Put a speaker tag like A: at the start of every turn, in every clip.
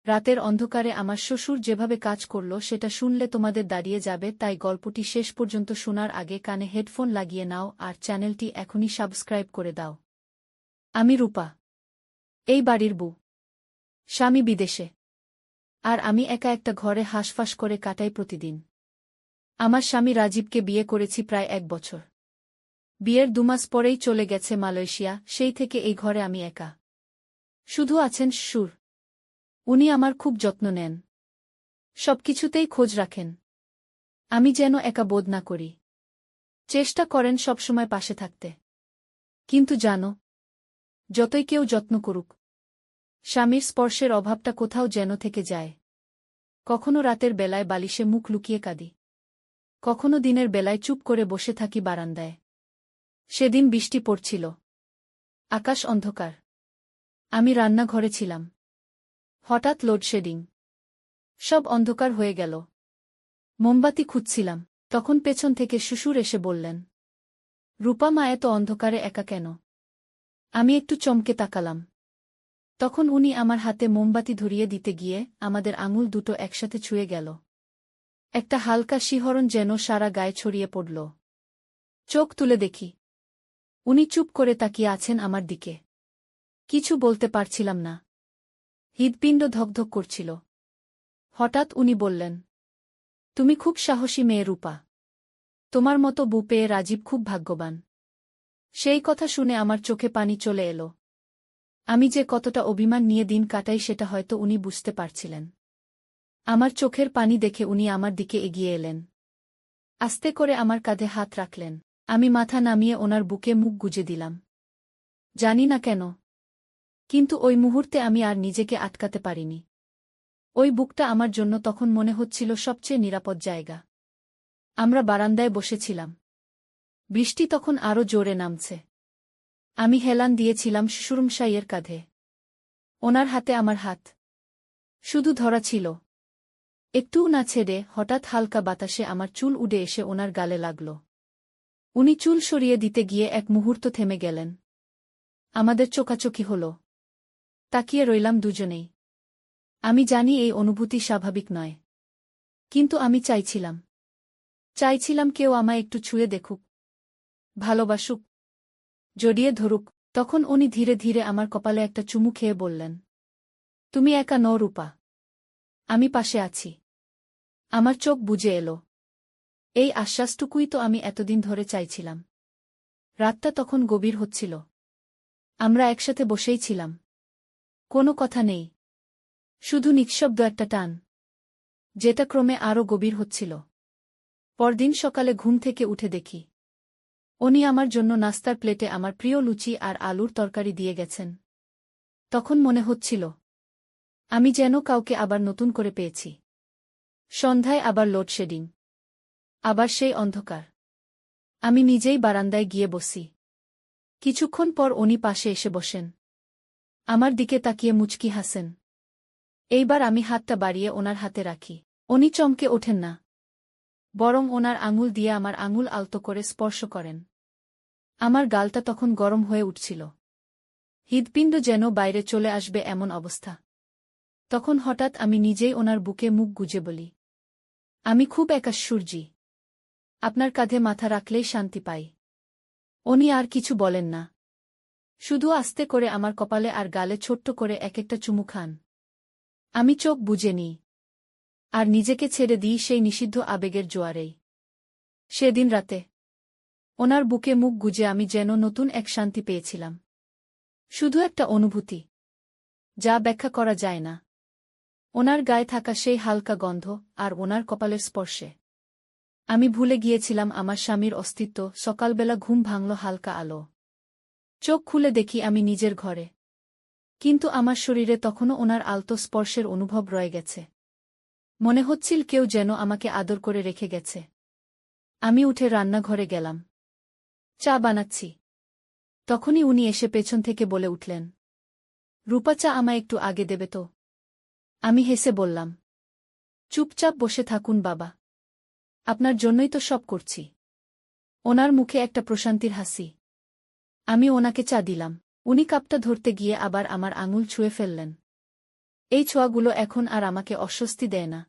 A: রাতের অন্ধকারে আমার শ্বশুর যেভাবে কাজ করল সেটা শুনলে তোমাদের দাঁড়িয়ে যাবে, তাই গল্পটি শেষ পর্যন্ত শোনার আগে কানে হেডফোন লাগিয়ে নাও আর চ্যানেলটি এখনই সাবস্ক্রাইব করে দাও। আমি রূপা, এই বাড়ির বউ। স্বামী বিদেশে, আর আমি একা একটা ঘরে হাঁসফাঁস করে কাটাই প্রতিদিন। আমার স্বামী রাজীবকে বিয়ে করেছি প্রায় 1 বছর। বিয়ের 2 মাস পরেই চলে গেছে মালয়েশিয়া, সেই থেকে এই ঘরে আমি একা। শুধু আছেন শ্বশুর। উনি আমার খুব যত্ন নেন, সবকিছুতেই খোঁজ রাখেন। আমি যেন একা বোধ না করি। চেষ্টা করেন সবসময় পাশে থাকতে। কিন্তু জানো, যতই কেউ যত্ন করুক, স্বামীর স্পর্শের অভাবটা কোথাও যেন থেকে যায়। কখনো রাতের বেলায় বালিশে মুখ লুকিয়ে কাঁদি, কখনো দিনের বেলায় চুপ করে বসে থাকি বারান্দায়। সেদিন বৃষ্টি পড়ছিল, আকাশ অন্ধকার। আমি রান্নাঘরে ছিলাম। হঠাৎ লোডশেডিং, সব অন্ধকার হয়ে গেল। মোমবাতি খুঁজছিলাম, তখন পেছন থেকে শ্বশুর এসে বললেন, রূপা মা এত অন্ধকারে একা কেন? আমি একটু চমকে তাকালাম। তখন উনি আমার হাতে মোমবাতি ধরিয়ে দিতে গিয়ে আমাদের আঙুল দুটো একসাথে ছুঁয়ে গেল। একটা হালকা শিহরণ যেন সারা গায়ে ছড়িয়ে পড়ল। চোখ তুলে দেখি, উনি চুপ করে তাকিয়ে আছেন আমার দিকে। কিছু বলতে পারছিলাম না, হৃৎপিণ্ড ধকধক করছিল। হঠাৎ উনি বললেন, তুমি খুব সাহসী মেয়ে রূপা। তোমার মতো বউ পেয়ে রাজীব খুব ভাগ্যবান। সেই কথা শুনে আমার চোখে পানি চলে এলো। আমি যে কতটা অভিমান নিয়ে দিন কাটাই সেটা হয়তো উনি বুঝতে পারছিলেন। আমার চোখের পানি দেখে উনি আমার দিকে এগিয়ে এলেন। আস্তে করে আমার কাঁধে হাত রাখলেন। আমি মাথা নামিয়ে ওনার বুকে মুখ গুজে দিলাম। জানি না কেন, কিন্তু ওই মুহূর্তে আমি আর নিজেকে আটকাতে পারিনি। ওই বুকটা আমার জন্য তখন মনে হচ্ছিল সবচেয়ে নিরাপদ জায়গা। আমরা বারান্দায় বসেছিলাম। বৃষ্টি তখন আরও জোরে নামছে। আমি হেলান দিয়েছিলাম শ্বশুরমশাইয়ের কাঁধে। ওনার হাতে আমার হাত শুধু ধরা ছিল, একটুও না ছেড়ে। হঠাৎ হালকা বাতাসে আমার চুল উড়ে এসে ওনার গালে লাগল। উনি চুল সরিয়ে দিতে গিয়ে এক মুহূর্ত থেমে গেলেন। আমাদের চোখাচোখি হল। তাকিয়ে রইলাম দুজনেই। আমি জানি এই অনুভূতি স্বাভাবিক নয়, কিন্তু আমি চাইছিলাম কেউ আমায় একটু ছুঁয়ে দেখুক, ভালোবাসুক, জড়িয়ে ধরুক। তখন উনি ধীরে ধীরে আমার কপালে একটা চুমু খেয়ে বললেন, তুমি একা নও রূপা, আমি পাশে আছি। আমার চোখ বুজে এলো। এই আশ্বাসটুকুই তো আমি এতদিন ধরে চাইছিলাম। রাতটা তখন গভীর হচ্ছিল। আমরা একসাথে বসেই ছিলাম। কোনো কথা নেই, শুধু নিঃশব্দ একটা টান, যেটা ক্রমে আরও গভীর হচ্ছিল। পরদিন সকালে ঘুম থেকে উঠে দেখি, উনি আমার জন্য নাস্তার প্লেটে আমার প্রিয় লুচি আর আলুর তরকারি দিয়ে গেছেন। তখন মনে হচ্ছিল, আমি যেন কাউকে আবার নতুন করে পেয়েছি। সন্ধ্যায় আবার লোডশেডিং, আবার সেই অন্ধকার। আমি নিজেই বারান্দায় গিয়ে বসি। কিছুক্ষণ পর উনি পাশে এসে বসেন। আমার দিকে তাকিয়ে মুচকি হাসেন। এইবার আমি হাতটা বাড়িয়ে ওনার হাতে রাখি। উনি চমকে ওঠেন না, বরং ওনার আঙুল দিয়ে আমার আঙুল আলতো করে স্পর্শ করেন। আমার গালটা তখন গরম হয়ে উঠছিল। হৃৎপিণ্ড যেন বাইরে চলে আসবে এমন অবস্থা। তখন হঠাৎ আমি নিজেই ওনার বুকে মুখ গুজে বলি, আমি খুব একা সূর্যি। আপনার কাঁধে মাথা রাখলেই শান্তি পাই। উনি আর কিছু বলেন না, শুধু আস্তে করে আমার কপালে আর গালে ছোট্ট করে এক একটা চুমু খান। আমি চোখ বুজে নিই, আর নিজেকে ছেড়ে দিই সেই নিষিদ্ধ আবেগের জোয়ারেই। সেদিন রাতে ওনার বুকে মুখ গুজে আমি যেন নতুন এক শান্তি পেয়েছিলাম। শুধু একটা অনুভূতি, যা ব্যাখ্যা করা যায় না। ওনার গায়ে থাকা সেই হালকা গন্ধ, আর ওনার কপালের স্পর্শে আমি ভুলে গিয়েছিলাম আমার স্বামীর অস্তিত্ব। সকালবেলা ঘুম ভাঙল হালকা আলো। চোখ খুলে দেখি আমি নিজের ঘরে, কিন্তু আমার শরীরে তখনও ওনার আলতো স্পর্শের অনুভব রয়ে গেছে। মনে হচ্ছিল কেউ যেন আমাকে আদর করে রেখে গেছে। আমি উঠে রান্নাঘরে গেলাম। চা বানাচ্ছি। তখনই উনি এসে পেছন থেকে বলে উঠলেন, রূপা, চা আমায় একটু আগে দেবে তো? আমি হেসে বললাম, চুপচাপ বসে থাকুন বাবা, আপনার জন্যই তো সব করছি। ওনার মুখে একটা প্রশান্তির হাসি। আমি ওনাকে চা দিলাম। উনি কাপটা ধরতে গিয়ে আবার আমার আঙুল ছুঁয়ে ফেললেন। এই ছোঁয়াগুলো এখন আর আমাকে অস্বস্তি দেয় না,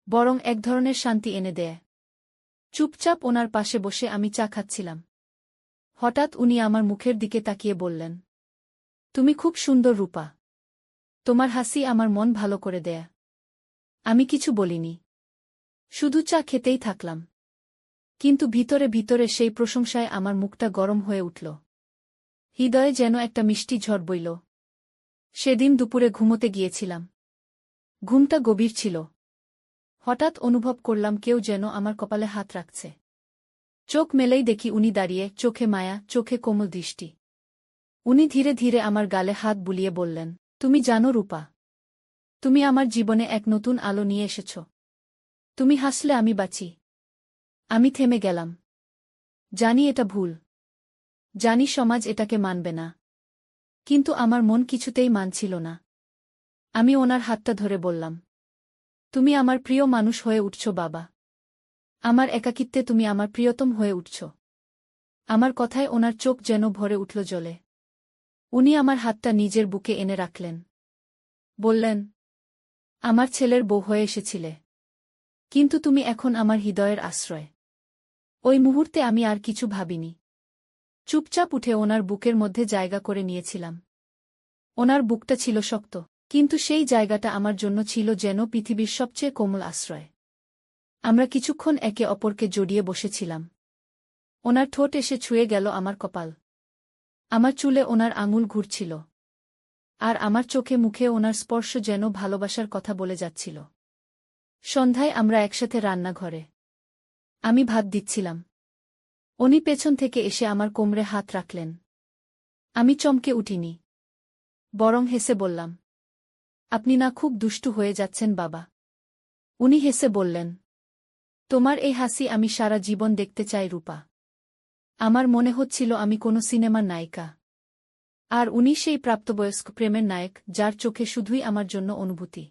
A: বরং এক ধরনের শান্তি এনে দেয়। চুপচাপ ওনার পাশে বসে আমি চা খাচ্ছিলাম। হঠাৎ উনি আমার মুখের দিকে তাকিয়ে বললেন, তুমি খুব সুন্দর রূপা। তোমার হাসি আমার মন ভালো করে দেয়। আমি কিছু বলিনি, শুধু চা খেতেই থাকলাম। কিন্তু ভিতরে ভিতরে সেই প্রশংসায় আমার মুখটা গরম হয়ে উঠল। হৃদয়ে যেন একটা মিষ্টি ঝড় বইল। সেদিন দুপুরে ঘুমোতে গিয়েছিলাম। ঘুমটা গভীর ছিল। হঠাৎ অনুভব করলাম কেউ যেন আমার কপালে হাত রাখছে। চোখ মেলেই দেখি উনি দাঁড়িয়ে, চোখে মায়া, চোখে কোমল দৃষ্টি। উনি ধীরে ধীরে আমার গালে হাত বুলিয়ে বললেন, তুমি জানো রূপা, তুমি আমার জীবনে এক নতুন আলো নিয়ে এসেছ। তুমি হাসলে আমি বাঁচি। আমি থেমে গেলাম। জানি এটা ভুল। জানি সমাজ এটাকে মানবে না। কিন্তু আমার মন কিছুতেই মানছিল না। আমি ওনার হাতটা ধরে বললাম, তুমি আমার প্রিয় মানুষ হয়ে উঠছ বাবা। আমার একাকিত্বে তুমি আমার প্রিয়তম হয়ে উঠছ। আমার কথায় ওনার চোখ যেন ভরে উঠল জলে। উনি আমার হাতটা নিজের বুকে এনে রাখলেন। বললেন, আমার ছেলের বউ হয়ে এসেছিলে, কিন্তু তুমি এখন আমার হৃদয়ের আশ্রয়। ওই মুহূর্তে আমি আর কিছু ভাবিনি। চুপচাপ উঠে ওনার বুকের মধ্যে জায়গা করে নিয়েছিলাম। ওনার বুকটা ছিল শক্ত, কিন্তু সেই জায়গাটা আমার জন্য ছিল যেন পৃথিবীর সবচেয়ে কোমল আশ্রয়। আমরা কিছুক্ষণ একে অপরকে জড়িয়ে বসেছিলাম। ওনার ঠোঁট এসে ছুঁয়ে গেল আমার কপাল। আমার চুলে ওনার আঙুল ঘুরছিল। আর আমার চোখে মুখে ওনার স্পর্শ যেন ভালোবাসার কথা বলে যাচ্ছিল। সন্ধ্যায় আমরা একসাথে রান্নাঘরে। আমি ভাত দিচ্ছিলাম। উনি পেছন থেকে এসে আমার কোমরে হাত রাখলেন। আমি চমকে উঠিনি, বরং হেসে বললাম, আপনি না খুব দুষ্টু হয়ে যাচ্ছেন বাবা। উনি হেসে বললেন, তোমার এই হাসি আমি সারা জীবন দেখতে চাই রূপা। আমার মনে হচ্ছিল আমি কোনো সিনেমার নায়িকা। আর উনি সেই প্রাপ্তবয়স্ক প্রেমের নায়ক, যার চোখে শুধুই আমার জন্য অনুভূতি।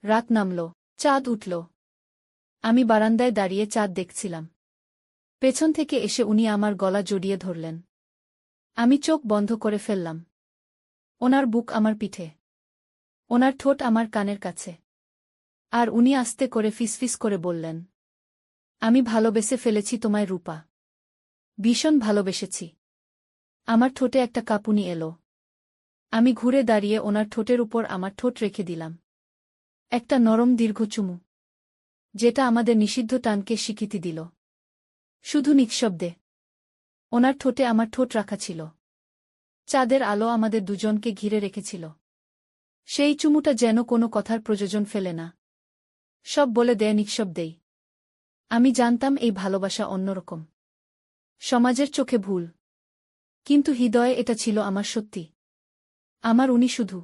A: রাত নামল, চাঁদ উঠল। আমি বারান্দায় দাঁড়িয়ে চাঁদ দেখছিলাম। পেছন থেকে এসে উনি আমার গলা জড়িয়ে ধরলেন। আমি চোখ বন্ধ করে ফেললাম। ওনার বুক আমার পিঠে, ওনার ঠোঁট আমার কানের কাছে। আর উনি আস্তে করে ফিসফিস করে বললেন, আমি ভালোবেসে ফেলেছি তোমায় রূপা। ভীষণ ভালোবেসেছি। আমার ঠোঁটে একটা কাঁপুনি এলো। আমি ঘুরে দাঁড়িয়ে ওনার ঠোঁটের উপর আমার ঠোঁট রেখে দিলাম। একটা নরম দীর্ঘ চুমু, যেটা আমাদের নিষিদ্ধ টানকে স্বীকৃতি দিল। শুধু নিঃশব্দে। ওনার ঠোঁটে আমার ঠোঁট রাখা ছিল। চাঁদের আলো আমাদের দুজনকে ঘিরে রেখেছিল। সেই চুমুটা যেন কোনো কথার প্রয়োজন ফেলে না, সব বলে দেয় নিঃশব্দেই। আমি জানতাম এই ভালোবাসা অন্যরকম। সমাজের চোখে ভুল, কিন্তু হৃদয়ে এটা ছিল আমার সত্যি। আমার উনি শুধু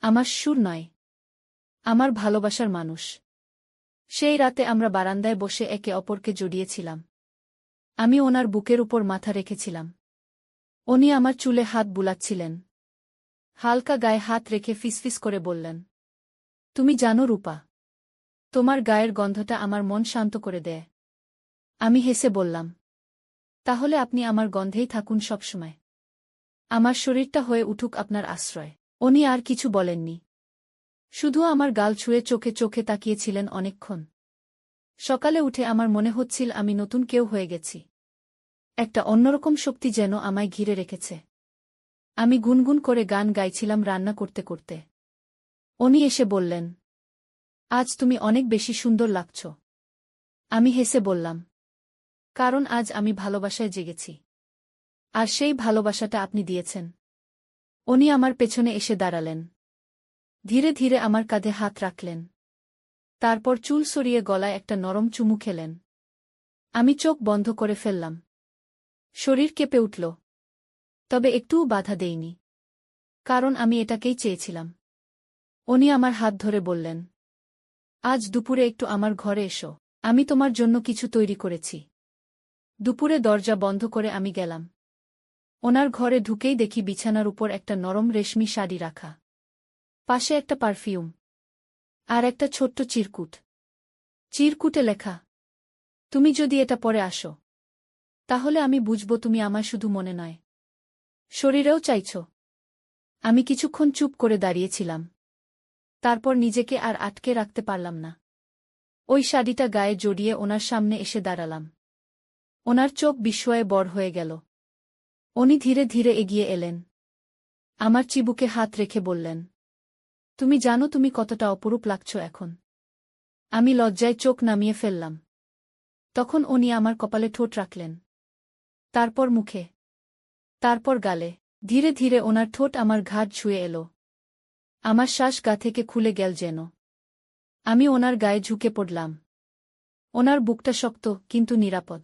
A: আমার সুর নয়, আমার ভালোবাসার মানুষ। সেই রাতে আমরা বারান্দায় বসে একে অপরকে জড়িয়েছিলাম। আমি ওনার বুকের উপর মাথা রেখেছিলাম। উনি আমার চুলে হাত বুলাচ্ছিলেন। হালকা গায়ে হাত রেখে ফিসফিস করে বললেন, তুমি জানো রূপা, তোমার গায়ের গন্ধটা আমার মন শান্ত করে দেয়। আমি হেসে বললাম, তাহলে আপনি আমার গন্ধেই থাকুন সবসময়। আমার শরীরটা হয়ে উঠুক আপনার আশ্রয়। উনি আর কিছু বলেননি, শুধু আমার গাল ছুঁয়ে চোখে চোখে তাকিয়েছিলেন অনেকক্ষণ। সকালে উঠে আমার মনে হচ্ছিল আমি নতুন কেউ হয়ে গেছি। একটা অন্যরকম শক্তি যেন আমায় ঘিরে রেখেছে। আমি গুনগুন করে গান গাইছিলাম রান্না করতে করতে। উনি এসে বললেন, আজ তুমি অনেক বেশি সুন্দর লাগছ। আমি হেসে বললাম, কারণ আজ আমি ভালোবাসায় জেগেছি। আর সেই ভালোবাসাটা আপনি দিয়েছেন। উনি আমার পেছনে এসে দাঁড়ালেন। ধীরে ধীরে আমার কাঁধে হাত রাখলেন। তারপর চুল সরিয়ে গলায় একটা নরম চুমু খেলেন। আমি চোখ বন্ধ করে ফেললাম। শরীর কেঁপে উঠল। তবে একটুও বাধা দেইনি, কারণ আমি এটাকেই চেয়েছিলাম। উনি আমার হাত ধরে বললেন, আজ দুপুরে একটু আমার ঘরে এসো, আমি তোমার জন্য কিছু তৈরি করেছি। দুপুরে দরজা বন্ধ করে আমি গেলাম। ওনার ঘরে ঢুকেই দেখি বিছানার উপর একটা নরম রেশমি শাড়ি রাখা, পাশে একটা পারফিউম, আর একটা ছোট্ট চিরকুট। চিরকুটে লেখা, তুমি যদি এটা পরে আসো, তাহলে আমি বুঝব তুমি আমায় শুধু মনে নয়, শরীরেও চাইছ। আমি কিছুক্ষণ চুপ করে দাঁড়িয়েছিলাম। তারপর নিজেকে আর আটকে রাখতে পারলাম না। ওই শাড়িটা গায়ে জড়িয়ে ওনার সামনে এসে দাঁড়ালাম। ওনার চোখ বিস্ময়ে বড় হয়ে গেল। উনি ধীরে ধীরে এগিয়ে এলেন। আমার চিবুকে হাত রেখে বললেন, তুমি জানো তুমি কতটা অপরূপ লাগছ এখন। আমি লজ্জায় চোখ নামিয়ে ফেললাম। তখন উনি আমার কপালে ঠোঁট রাখলেন, তারপর মুখে, তারপর গালে। ধীরে ধীরে ওনার ঠোঁট আমার ঘাড় ছুঁয়ে এলো। আমার শ্বাস গা থেকে খুলে গেল যেন। আমি ওনার গায়ে ঝুঁকে পড়লাম। ওনার বুকটা শক্ত কিন্তু নিরাপদ।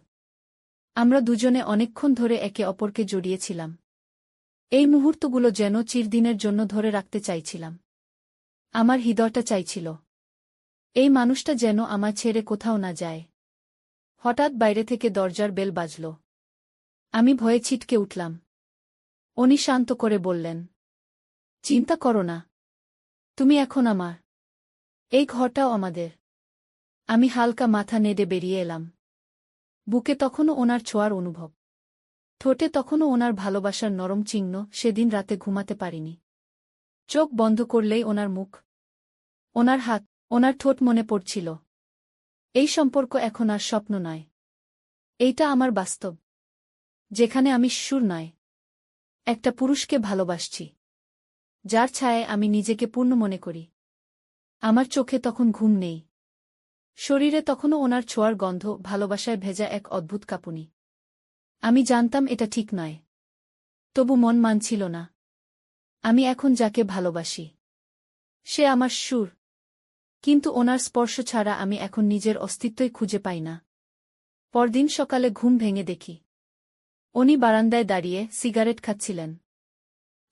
A: আমরা দুজনে অনেকক্ষণ ধরে একে অপরকে জড়িয়েছিলাম। এই মুহূর্তগুলো যেন চিরদিনের জন্য ধরে রাখতে চাইছিলাম। আমার হৃদয়টা চাইছিল, এই মানুষটা যেন আমায় ছেড়ে কোথাও না যায়। হঠাৎ বাইরে থেকে দরজার বেল বাজল। আমি ভয়ে ছিটকে উঠলাম। উনি শান্ত করে বললেন, চিন্তা করো না, তুমি এখন আমার। এই ঘরটাও আমাদের। আমি হালকা মাথা নেড়ে বেরিয়ে এলাম। বুকে তখনও ওনার ছোঁয়ার অনুভব। ঠোঁটে তখনও ওনার ভালোবাসার নরম চিহ্ন। সেদিন রাতে ঘুমাতে পারিনি। চোখ বন্ধ করলেই ওনার মুখ, ওনার হাত, ওনার ঠোঁট মনে পড়ছিল। এই সম্পর্ক এখন আর স্বপ্ন নয়, এইটা আমার বাস্তব, যেখানে আমি সুর নয়, একটা পুরুষকে ভালোবাসছি, যার ছায়ায় আমি নিজেকে পূর্ণ মনে করি। আমার চোখে তখন ঘুম নেই। শরীরে তখনও ওনার ছোঁয়ার গন্ধ, ভালোবাসায় ভেজা এক অদ্ভুত কাঁপুনি। আমি জানতাম এটা ঠিক নয়, তবু মন মানছিল না। আমি এখন যাকে ভালোবাসি, সে আমার সুর, কিন্তু ওনার স্পর্শ ছাড়া আমি এখন নিজের অস্তিত্বই খুঁজে পাই না। পরদিন সকালে ঘুম ভেঙে দেখি উনি বারান্দায় দাঁড়িয়ে সিগারেট খাচ্ছিলেন।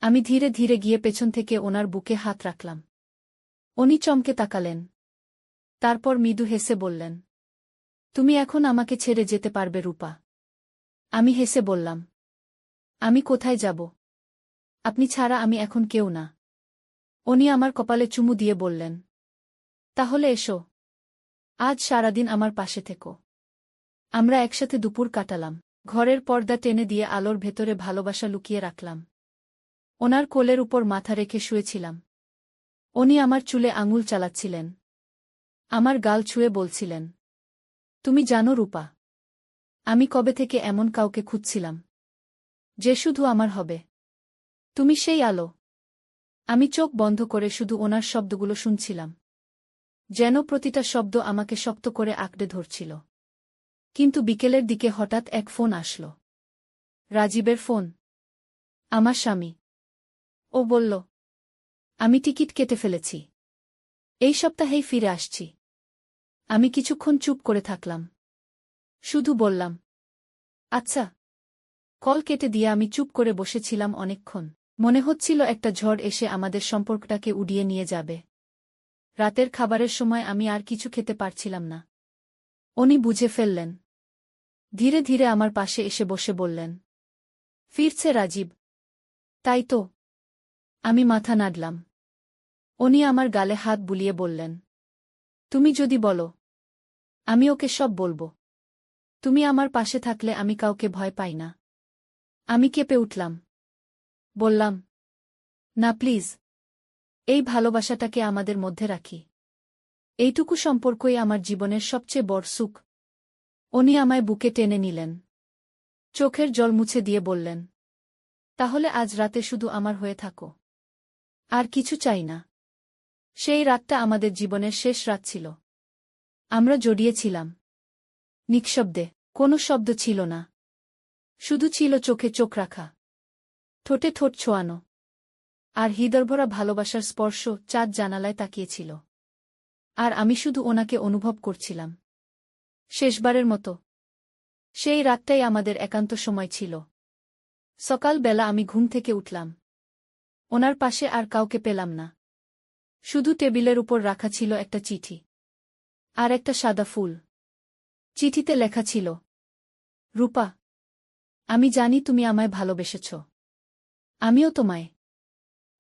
A: আমি ধীরে ধীরে গিয়ে পেছন থেকে ওনার বুকে হাত রাখলাম। উনি চমকে তাকালেন। তারপর মৃদু হেসে বললেন, তুমি এখন আমাকে ছেড়ে যেতে পারবে রূপা? আমি হেসে বললাম, আমি কোথায় যাব? আপনি ছাড়া আমি এখন কেউ না। উনি আমার কপালে চুমু দিয়ে বললেন, তাহলে এসো, আজ সারাদিন আমার পাশে থেকো। আমরা একসাথে দুপুর কাটালাম। ঘরের পর্দা টেনে দিয়ে আলোর ভেতরে ভালোবাসা লুকিয়ে রাখলাম। ওনার কোলের উপর মাথা রেখে শুয়েছিলাম। উনি আমার চুলে আঙুল চালাচ্ছিলেন, আমার গাল ছুঁয়ে বলছিলেন, তুমি জানো রূপা, আমি কবে থেকে এমন কাউকে খুঁজছিলাম, যে শুধু আমার হবে। তুমি সেই আলো। আমি চোখ বন্ধ করে শুধু ওনার শব্দগুলো শুনছিলাম, যেন প্রতিটা শব্দ আমাকে শক্ত করে আঁকড়ে ধরছিল। কিন্তু বিকেলের দিকে হঠাৎ এক ফোন আসল। রাজীবের ফোন। আমার স্বামী। ও বলল, আমি টিকিট কেটে ফেলেছি, এই সপ্তাহেই ফিরে আসছি। আমি কিছুক্ষণ চুপ করে থাকলাম। শুধু বললাম, আচ্ছা। কল কেটে দিয়ে আমি চুপ করে বসেছিলাম অনেকক্ষণ। মনে হচ্ছিল একটা ঝড় এসে আমাদের সম্পর্কটাকে উড়িয়ে নিয়ে যাবে। রাতের খাবারের সময় আমি আর কিছু খেতে পারছিলাম না। উনি বুঝে ফেললেন। ধীরে ধীরে আমার পাশে এসে বসে বললেন, ফিরছে রাজীব, তাই তো? আমি মাথা নাড়লাম। উনি আমার গালে হাত বুলিয়ে বললেন, তুমি যদি বলো, আমি ওকে সব বলবো। তুমি আমার পাশে থাকলে আমি কাউকে ভয় পাই না। আমি কেঁপে উঠলাম। বললাম, না প্লিজ, এই ভালোবাসাটাকে আমাদের মধ্যে রাখি। এইটুকু সম্পর্কই আমার জীবনের সবচেয়ে বড় সুখ। উনি আমায় বুকে টেনে নিলেন। চোখের জল মুছে দিয়ে বললেন, তাহলে আজ রাতে শুধু আমার হয়ে থাকো। আর কিছু চাই না। সেই রাতটা আমাদের জীবনের শেষ রাত ছিল। আমরা জড়িয়েছিলাম নিঃশব্দে, কোনো শব্দ ছিল না। শুধু ছিল চোখে চোখ রাখা, ঠোঁটে ঠোঁট ছোঁয়ানো, আর হৃদয়ভরা ভালোবাসার স্পর্শ। চাঁদ জানালায় তাকিয়েছিল, আর আমি শুধু ওনাকে অনুভব করছিলাম। শেষবারের মতো। সেই রাতটাই আমাদের একান্ত সময় ছিল। সকালবেলা আমি ঘুম থেকে উঠলাম। ওনার পাশে আর কাউকে পেলাম না। শুধু টেবিলের উপর রাখা ছিল একটা চিঠি, আর একটা সাদা ফুল। চিঠিতে লেখা ছিল, রূপা, আমি জানি তুমি আমায় ভালোবেসেছ। আমিও তোমায়।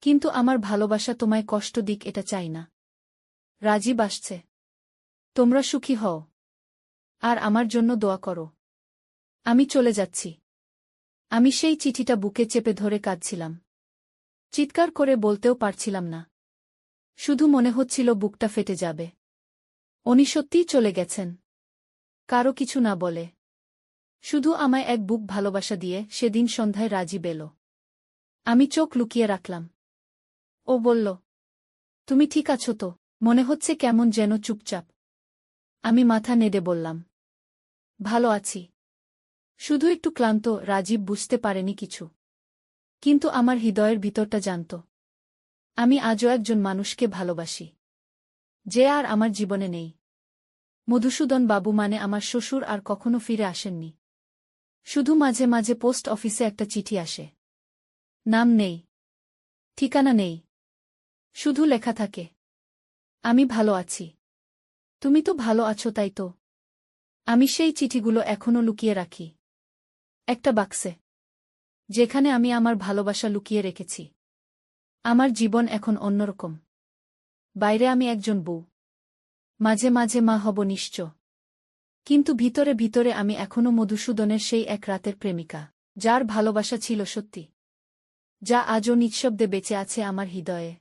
A: কিন্তু আমার ভালোবাসা তোমায় কষ্ট দিক এটা চাই না। রাজীব আসছে। তোমরা সুখী হও, আর আমার জন্য দোয়া করো। আমি চলে যাচ্ছি। আমি সেই চিঠিটা বুকে চেপে ধরে কাঁদছিলাম। চিৎকার করে বলতেও পারছিলাম না। শুধু মনে হচ্ছিল বুকটা ফেটে যাবে। উনি সত্যিই চলে গেছেন, কারো কিছু না বলে। শুধু আমায় এক বুক ভালোবাসা দিয়ে সেদিন সন্ধ্যায় রাজীব এলো। আমি চোখ লুকিয়ে রাখলাম। ও বলল, তুমি ঠিক আছো তো? মনে হচ্ছে কেমন যেন চুপচাপ। আমি মাথা নেড়ে বললাম, ভালো আছি। শুধু একটু ক্লান্ত। রাজীব বুঝতে পারেনি কিছু, কিন্তু আমার হৃদয়ের ভিতরটা জানত। আমি আজও একজন মানুষকে ভালোবাসি, যে আর আমার জীবনে নেই। মধুসূদন বাবু মানে আমার শ্বশুর আর কখনো ফিরে আসেননি। শুধু মাঝে মাঝে পোস্ট অফিসে একটা চিঠি আসে। নাম নেই, ঠিকানা নেই, শুধু লেখা থাকে, আমি ভালো আছি। তুমি তো ভালো আছো, তাই তো? আমি সেই চিঠিগুলো এখনো লুকিয়ে রাখি একটা বাক্সে, যেখানে আমি আমার ভালোবাসা লুকিয়ে রেখেছি। আমার জীবন এখন অন্যরকম। বাইরে আমি একজন বউ, মাঝে মাঝে মা হব নিশ্চয়, কিন্তু ভিতরে ভিতরে আমি এখনো মধুসূদনের সেই এক রাতের প্রেমিকা, যার ভালোবাসা ছিল সত্যি, যা আজও নিঃশব্দে বেঁচে আছে আমার হৃদয়ে।